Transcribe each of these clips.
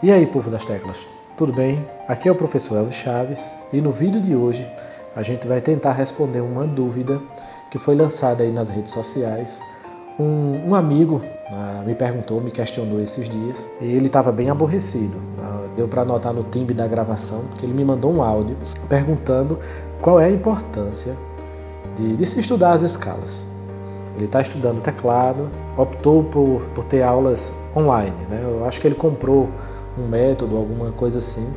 E aí, povo das teclas, tudo bem? Aqui é o professor Elvis Chaves e no vídeo de hoje a gente vai tentar responder uma dúvida que foi lançada aí nas redes sociais. Um amigo me perguntou, me questionou esses dias e ele estava bem aborrecido. Deu para notar no timbre da gravação que ele me mandou um áudio perguntando qual é a importância de se estudar as escalas. Ele está estudando teclado, optou por ter aulas online, né? Eu acho que ele comprou um método, alguma coisa assim,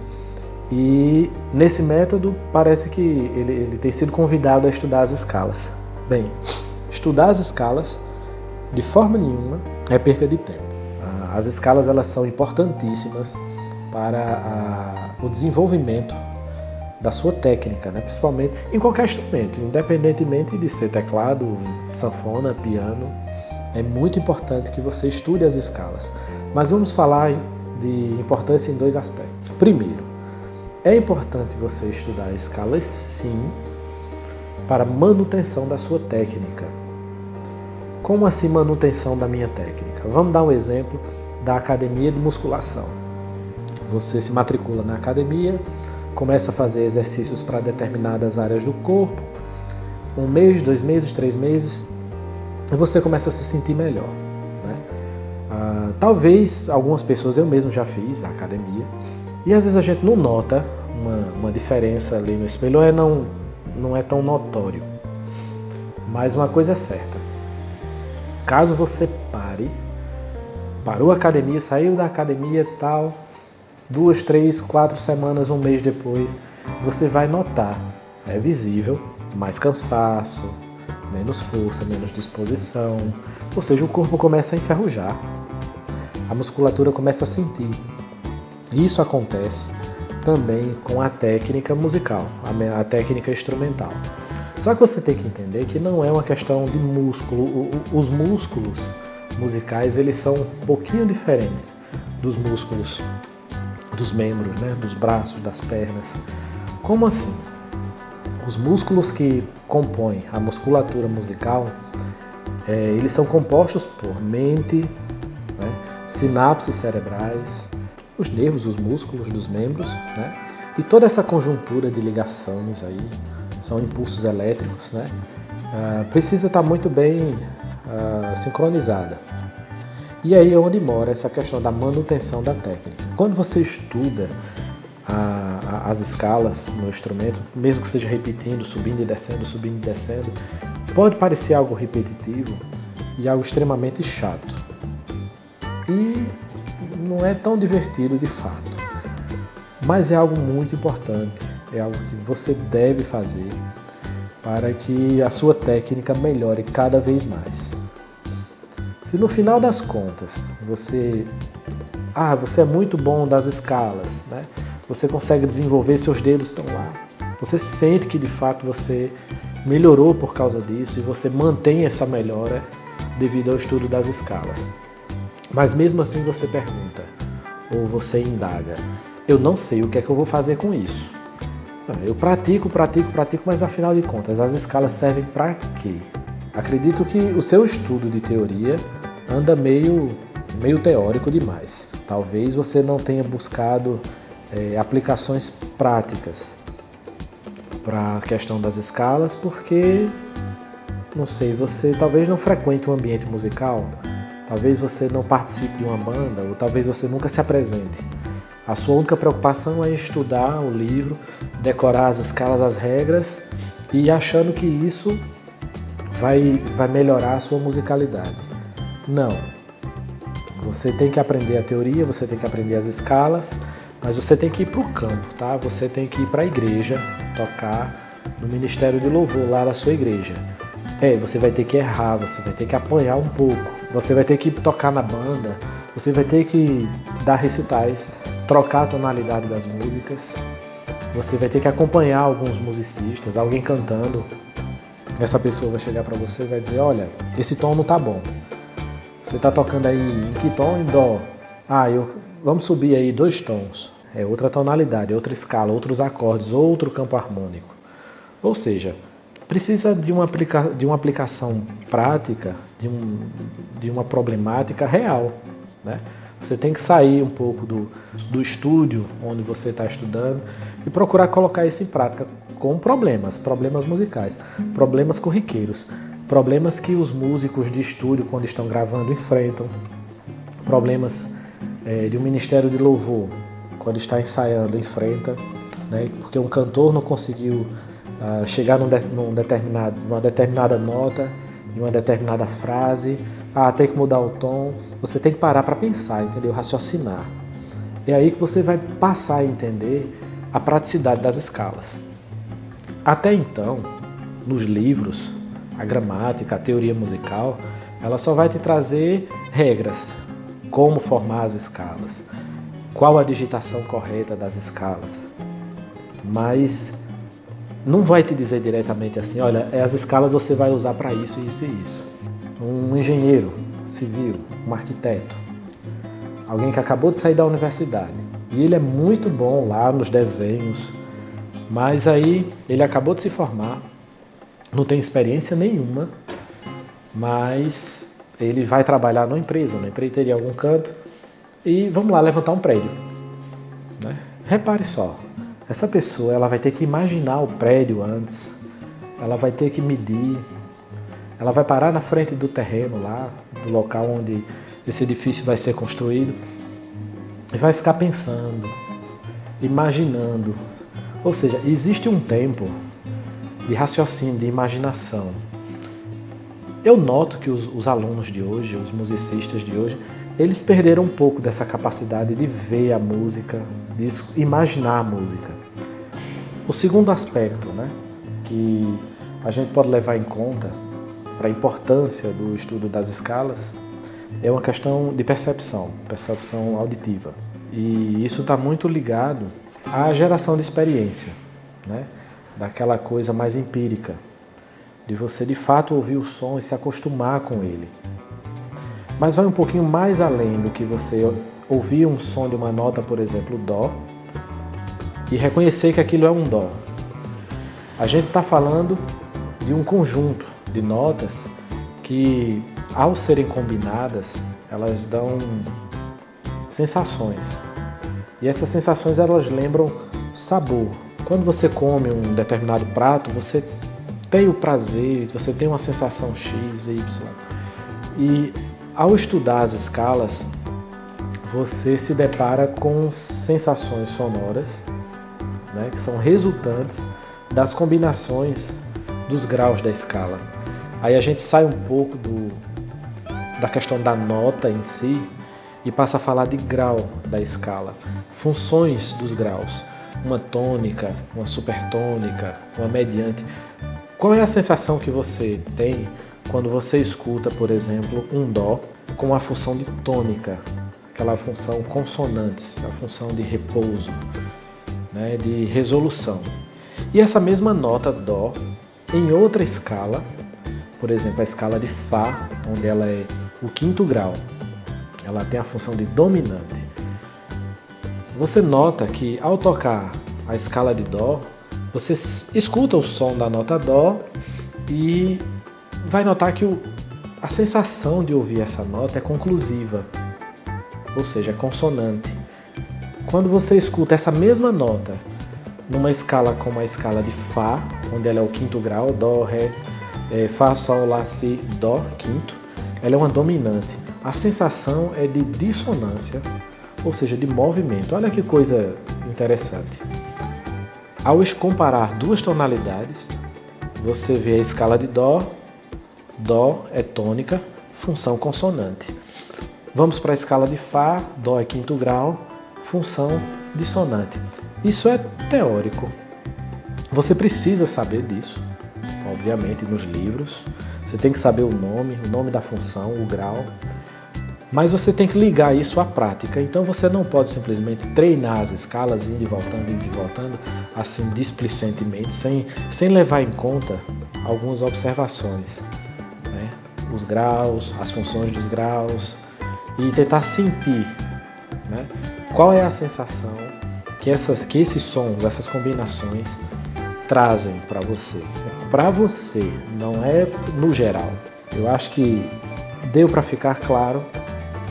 e nesse método parece que ele tem sido convidado a estudar as escalas. Bem, estudar as escalas de forma nenhuma é perca de tempo. As escalas elas são importantíssimas para o desenvolvimento da sua técnica, né? Principalmente em qualquer instrumento, independentemente de ser teclado, sanfona, piano, é muito importante que você estude as escalas. Mas vamos falar de importância em dois aspectos. Primeiro, é importante você estudar escalas sim para manutenção da sua técnica. Como assim manutenção da minha técnica? Vamos dar um exemplo da academia de musculação. Você se matricula na academia, começa a fazer exercícios para determinadas áreas do corpo, 1 mês, 2 meses, 3 meses, e você começa a se sentir melhor, né? Talvez algumas pessoas, eu mesmo já fiz a academia, e às vezes a gente não nota uma diferença ali no espelho, não é tão notório. Mas uma coisa é certa, caso você parou a academia, saiu da academia e tal, 2, 3, 4 semanas, 1 mês depois, você vai notar, é visível, mais cansaço, menos força, menos disposição, ou seja, o corpo começa a enferrujar, a musculatura começa a sentir. Isso acontece também com a técnica musical, a técnica instrumental. Só que você tem que entender que não é uma questão de músculo, os músculos musicais eles são um pouquinho diferentes dos músculos dos membros, né? Dos braços, das pernas. Como assim? Os músculos que compõem a musculatura musical, eles são compostos por mente, né? Sinapses cerebrais, os nervos, os músculos dos membros, né? E toda essa conjuntura de ligações aí, são impulsos elétricos, né? Precisa estar muito bem sincronizada. E aí é onde mora essa questão da manutenção da técnica. Quando você estuda as escalas no instrumento, mesmo que seja repetindo, subindo e descendo, pode parecer algo repetitivo e algo extremamente chato. E não é tão divertido de fato. Mas é algo muito importante, é algo que você deve fazer para que a sua técnica melhore cada vez mais. Se no final das contas você é muito bom das escalas, né? Você consegue desenvolver, seus dedos estão lá, você sente que de fato você melhorou por causa disso e você mantém essa melhora devido ao estudo das escalas. Mas mesmo assim você pergunta, ou você indaga, eu não sei o que é que eu vou fazer com isso. Eu pratico, mas afinal de contas, as escalas servem para quê? Acredito que o seu estudo de teoria anda meio teórico demais. Talvez você não tenha buscado aplicações práticas para a questão das escalas, porque, não sei, você talvez não frequente um ambiente musical, talvez você não participe de uma banda, ou talvez você nunca se apresente. A sua única preocupação é estudar o livro, decorar as escalas, as regras, e achando que isso vai melhorar a sua musicalidade. Não. Você tem que aprender a teoria, você tem que aprender as escalas, mas você tem que ir para o campo, tá? Você tem que ir para a igreja, tocar no ministério de louvor lá da sua igreja. Você vai ter que errar, você vai ter que apanhar um pouco, você vai ter que tocar na banda, você vai ter que dar recitais, trocar a tonalidade das músicas, você vai ter que acompanhar alguns musicistas, alguém cantando. Essa pessoa vai chegar para você e vai dizer, olha, esse tom não tá bom. Você está tocando aí em que tom? Em dó. Vamos subir aí 2 tons. É outra tonalidade, outra escala, outros acordes, outro campo harmônico. Ou seja, precisa de uma aplicação prática, de uma problemática real, né? Você tem que sair um pouco do estúdio onde você está estudando e procurar colocar isso em prática com problemas musicais, problemas corriqueiros, problemas que os músicos de estúdio, quando estão gravando, enfrentam, problemas de um ministério de louvor, quando está ensaiando, enfrenta, né? Porque um cantor não conseguiu chegar numa determinada nota, em uma determinada frase, tem que mudar o tom. Você tem que parar para pensar, entendeu? Raciocinar. É aí que você vai passar a entender a praticidade das escalas. Até então, nos livros, a gramática, a teoria musical, ela só vai te trazer regras, como formar as escalas, qual a digitação correta das escalas, mas não vai te dizer diretamente assim, olha, as escalas você vai usar para isso, isso e isso. Um engenheiro civil, um arquiteto, alguém que acabou de sair da universidade, e ele é muito bom lá nos desenhos, mas aí ele acabou de se formar, não tem experiência nenhuma, mas ele vai trabalhar numa empreiteria em algum canto, e vamos lá levantar um prédio, né? Repare só, essa pessoa ela vai ter que imaginar o prédio antes, ela vai ter que medir, ela vai parar na frente do terreno lá, do local onde esse edifício vai ser construído, e vai ficar pensando, imaginando. Ou seja, existe um tempo de raciocínio, de imaginação. Eu noto que os alunos de hoje, os musicistas de hoje, eles perderam um pouco dessa capacidade de ver a música, de imaginar a música. O segundo aspecto, né, que a gente pode levar em conta para a importância do estudo das escalas é uma questão de percepção auditiva. E isso está muito ligado à geração de experiência, né, daquela coisa mais empírica, de você de fato ouvir o som e se acostumar com ele. Mas vai um pouquinho mais além do que você ouvir um som de uma nota, por exemplo, Dó, e reconhecer que aquilo é um Dó. A gente está falando de um conjunto de notas que, ao serem combinadas, elas dão sensações. E essas sensações, elas lembram sabor. Quando você come um determinado prato, você tem o prazer, você tem uma sensação X, Y. E ao estudar as escalas, você se depara com sensações sonoras, né, que são resultantes das combinações dos graus da escala. Aí a gente sai um pouco da questão da nota em si e passa a falar de grau da escala, funções dos graus, uma tônica, uma supertônica, uma mediante. Qual é a sensação que você tem quando você escuta, por exemplo, um Dó com a função de tônica, aquela função consonantes, a função de repouso, né, de resolução. E essa mesma nota Dó, em outra escala, por exemplo, a escala de Fá, onde ela é o quinto grau, ela tem a função de dominante. Você nota que ao tocar a escala de Dó, você escuta o som da nota Dó e vai notar que a sensação de ouvir essa nota é conclusiva, ou seja, é consonante. Quando você escuta essa mesma nota numa escala como a escala de Fá, onde ela é o quinto grau, Dó, Ré, Fá, Sol, Lá, Si, Dó, quinto, ela é uma dominante. A sensação é de dissonância, ou seja, de movimento. Olha que coisa interessante. Ao comparar duas tonalidades, você vê a escala de Dó, Dó é tônica, função consonante. Vamos para a escala de Fá, Dó é quinto grau, função dissonante. Isso é teórico. Você precisa saber disso, obviamente, nos livros. Você tem que saber o nome da função, o grau. Mas você tem que ligar isso à prática. Então você não pode simplesmente treinar as escalas, indo e voltando, assim displicentemente, sem levar em conta algumas observações, né? Os graus, as funções dos graus, e tentar sentir, né, qual é a sensação que esses sons, essas combinações trazem para você. Para você, não é no geral. Eu acho que deu para ficar claro,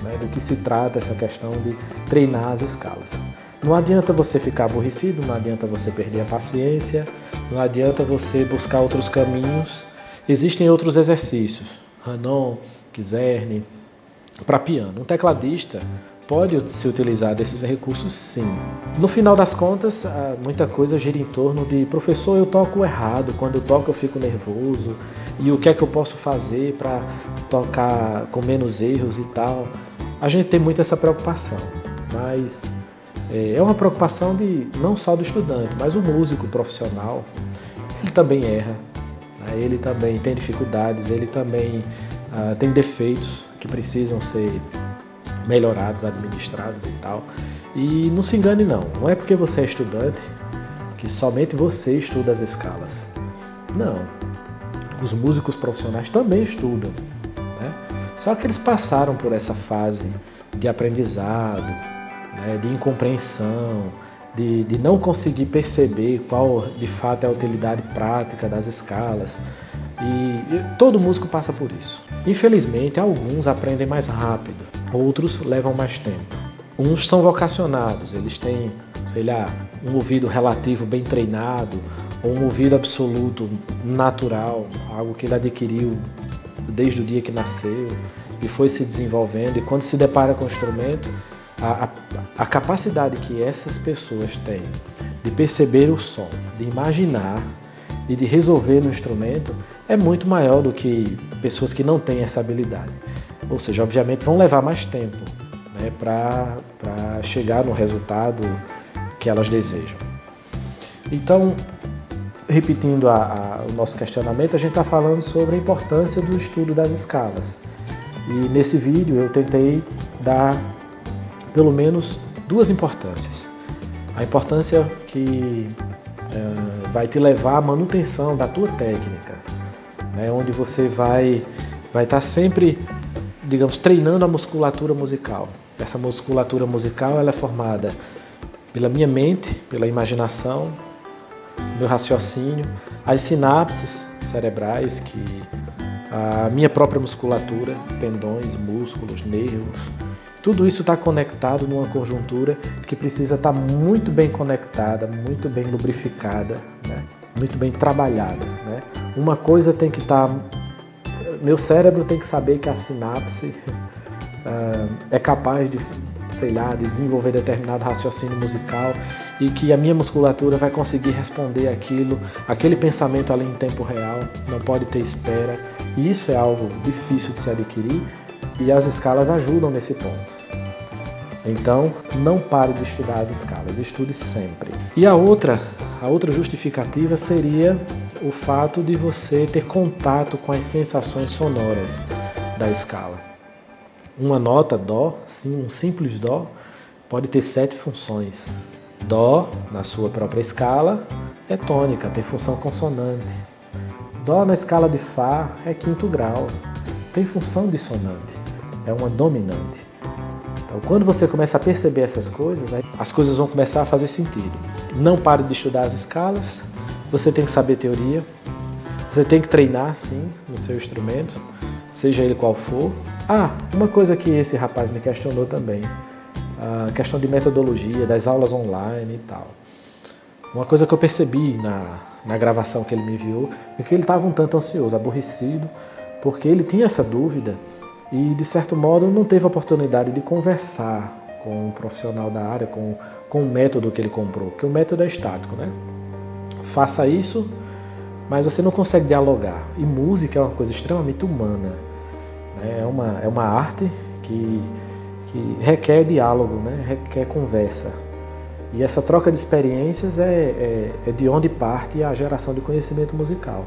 né? do que se trata essa questão de treinar as escalas. Não adianta você ficar aborrecido, não adianta você perder a paciência, não adianta você buscar outros caminhos. Existem outros exercícios, Hanon, Czerny, para piano. Um tecladista pode se utilizar desses recursos, sim. No final das contas, muita coisa gira em torno de: professor, eu toco errado, quando eu toco eu fico nervoso, e o que é que eu posso fazer para tocar com menos erros e tal. A gente tem muito essa preocupação, mas é uma preocupação não só do estudante, mas o músico profissional, ele também erra, né? Ele também tem dificuldades, ele também tem defeitos que precisam ser melhorados, administrados e tal. E não se engane não é porque você é estudante que somente você estuda as escalas. Não, os músicos profissionais também estudam, né? Só que eles passaram por essa fase de aprendizado, né, de incompreensão, de não conseguir perceber qual de fato é a utilidade prática das escalas. E todo músico passa por isso. Infelizmente, alguns aprendem mais rápido, outros levam mais tempo. Uns são vocacionados, eles têm, sei lá, um ouvido relativo bem treinado, ou um ouvido absoluto natural, algo que ele adquiriu desde o dia que nasceu e foi se desenvolvendo. E quando se depara com o instrumento, a capacidade que essas pessoas têm de perceber o som, de imaginar e de resolver no instrumento é muito maior do que pessoas que não têm essa habilidade. Ou seja, obviamente vão levar mais tempo, né, para chegar no resultado que elas desejam. Então, repetindo o nosso questionamento, a gente está falando sobre a importância do estudo das escalas. E nesse vídeo eu tentei dar pelo menos duas importâncias. A importância que vai te levar à manutenção da tua técnica, né, onde você vai estar sempre, digamos, treinando a musculatura musical. Essa musculatura musical ela é formada pela minha mente, pela imaginação, meu raciocínio, as sinapses cerebrais, que a minha própria musculatura, tendões, músculos, nervos, tudo isso está conectado numa conjuntura que precisa estar muito bem conectada, muito bem lubrificada, né? Muito bem trabalhada, né? Uma coisa tem que estar... Meu cérebro tem que saber que a sinapse é capaz de, sei lá, de desenvolver determinado raciocínio musical e que a minha musculatura vai conseguir responder aquele pensamento ali em tempo real, não pode ter espera. E isso é algo difícil de se adquirir e as escalas ajudam nesse ponto. Então, não pare de estudar as escalas, estude sempre. E a outra justificativa seria o fato de você ter contato com as sensações sonoras da escala. Uma nota Dó, sim, um simples Dó, pode ter 7 funções. Dó, na sua própria escala, é tônica, tem função consonante. Dó na escala de Fá é quinto grau, tem função dissonante, é uma dominante. Então, quando você começa a perceber essas coisas, as coisas vão começar a fazer sentido. Não pare de estudar as escalas, você tem que saber teoria, você tem que treinar, sim, no seu instrumento, seja ele qual for. Uma coisa que esse rapaz me questionou também, a questão de metodologia, das aulas online e tal. Uma coisa que eu percebi na gravação que ele me enviou é que ele estava um tanto ansioso, aborrecido, porque ele tinha essa dúvida e, de certo modo, não teve a oportunidade de conversar com um profissional da área, com o método que ele comprou, porque o método é estático, né? Faça isso, mas você não consegue dialogar. E música é uma coisa extremamente humana, né? É uma arte que requer diálogo, né? Requer conversa. E essa troca de experiências é de onde parte a geração de conhecimento musical.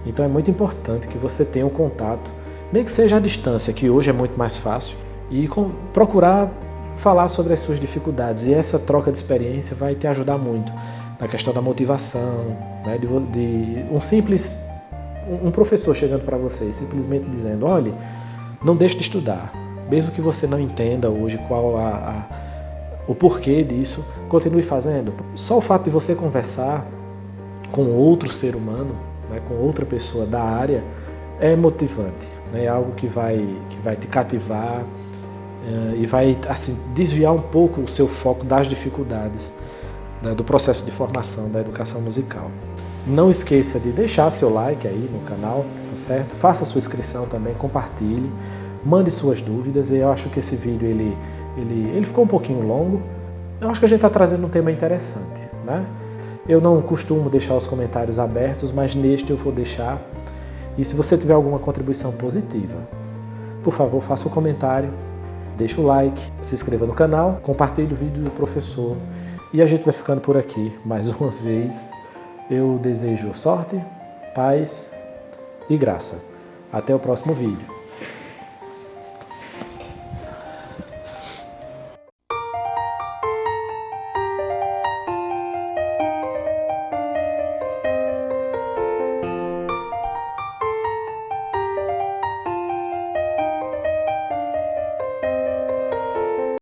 Então é muito importante que você tenha um contato, nem que seja à distância, que hoje é muito mais fácil, e procurar falar sobre as suas dificuldades. E essa troca de experiência vai te ajudar muito na questão da motivação, né? Um professor chegando para você e simplesmente dizendo: olhe, não deixe de estudar, mesmo que você não entenda hoje qual o porquê disso, continue fazendo. Só o fato de você conversar com outro ser humano, né, com outra pessoa da área, é motivante, né? É algo que vai te cativar, e vai assim, desviar um pouco o seu foco das dificuldades, né, do processo de formação da educação musical. Não esqueça de deixar seu like aí no canal, tá certo? Faça sua inscrição também, compartilhe, mande suas dúvidas. Eu acho que esse vídeo ele ficou um pouquinho longo. Eu acho que a gente está trazendo um tema interessante, né? Eu não costumo deixar os comentários abertos, mas neste eu vou deixar. E se você tiver alguma contribuição positiva, por favor, faça um comentário, deixa o like, se inscreva no canal, compartilhe o vídeo do professor. E a gente vai ficando por aqui mais uma vez. Eu desejo sorte, paz e graça. Até o próximo vídeo.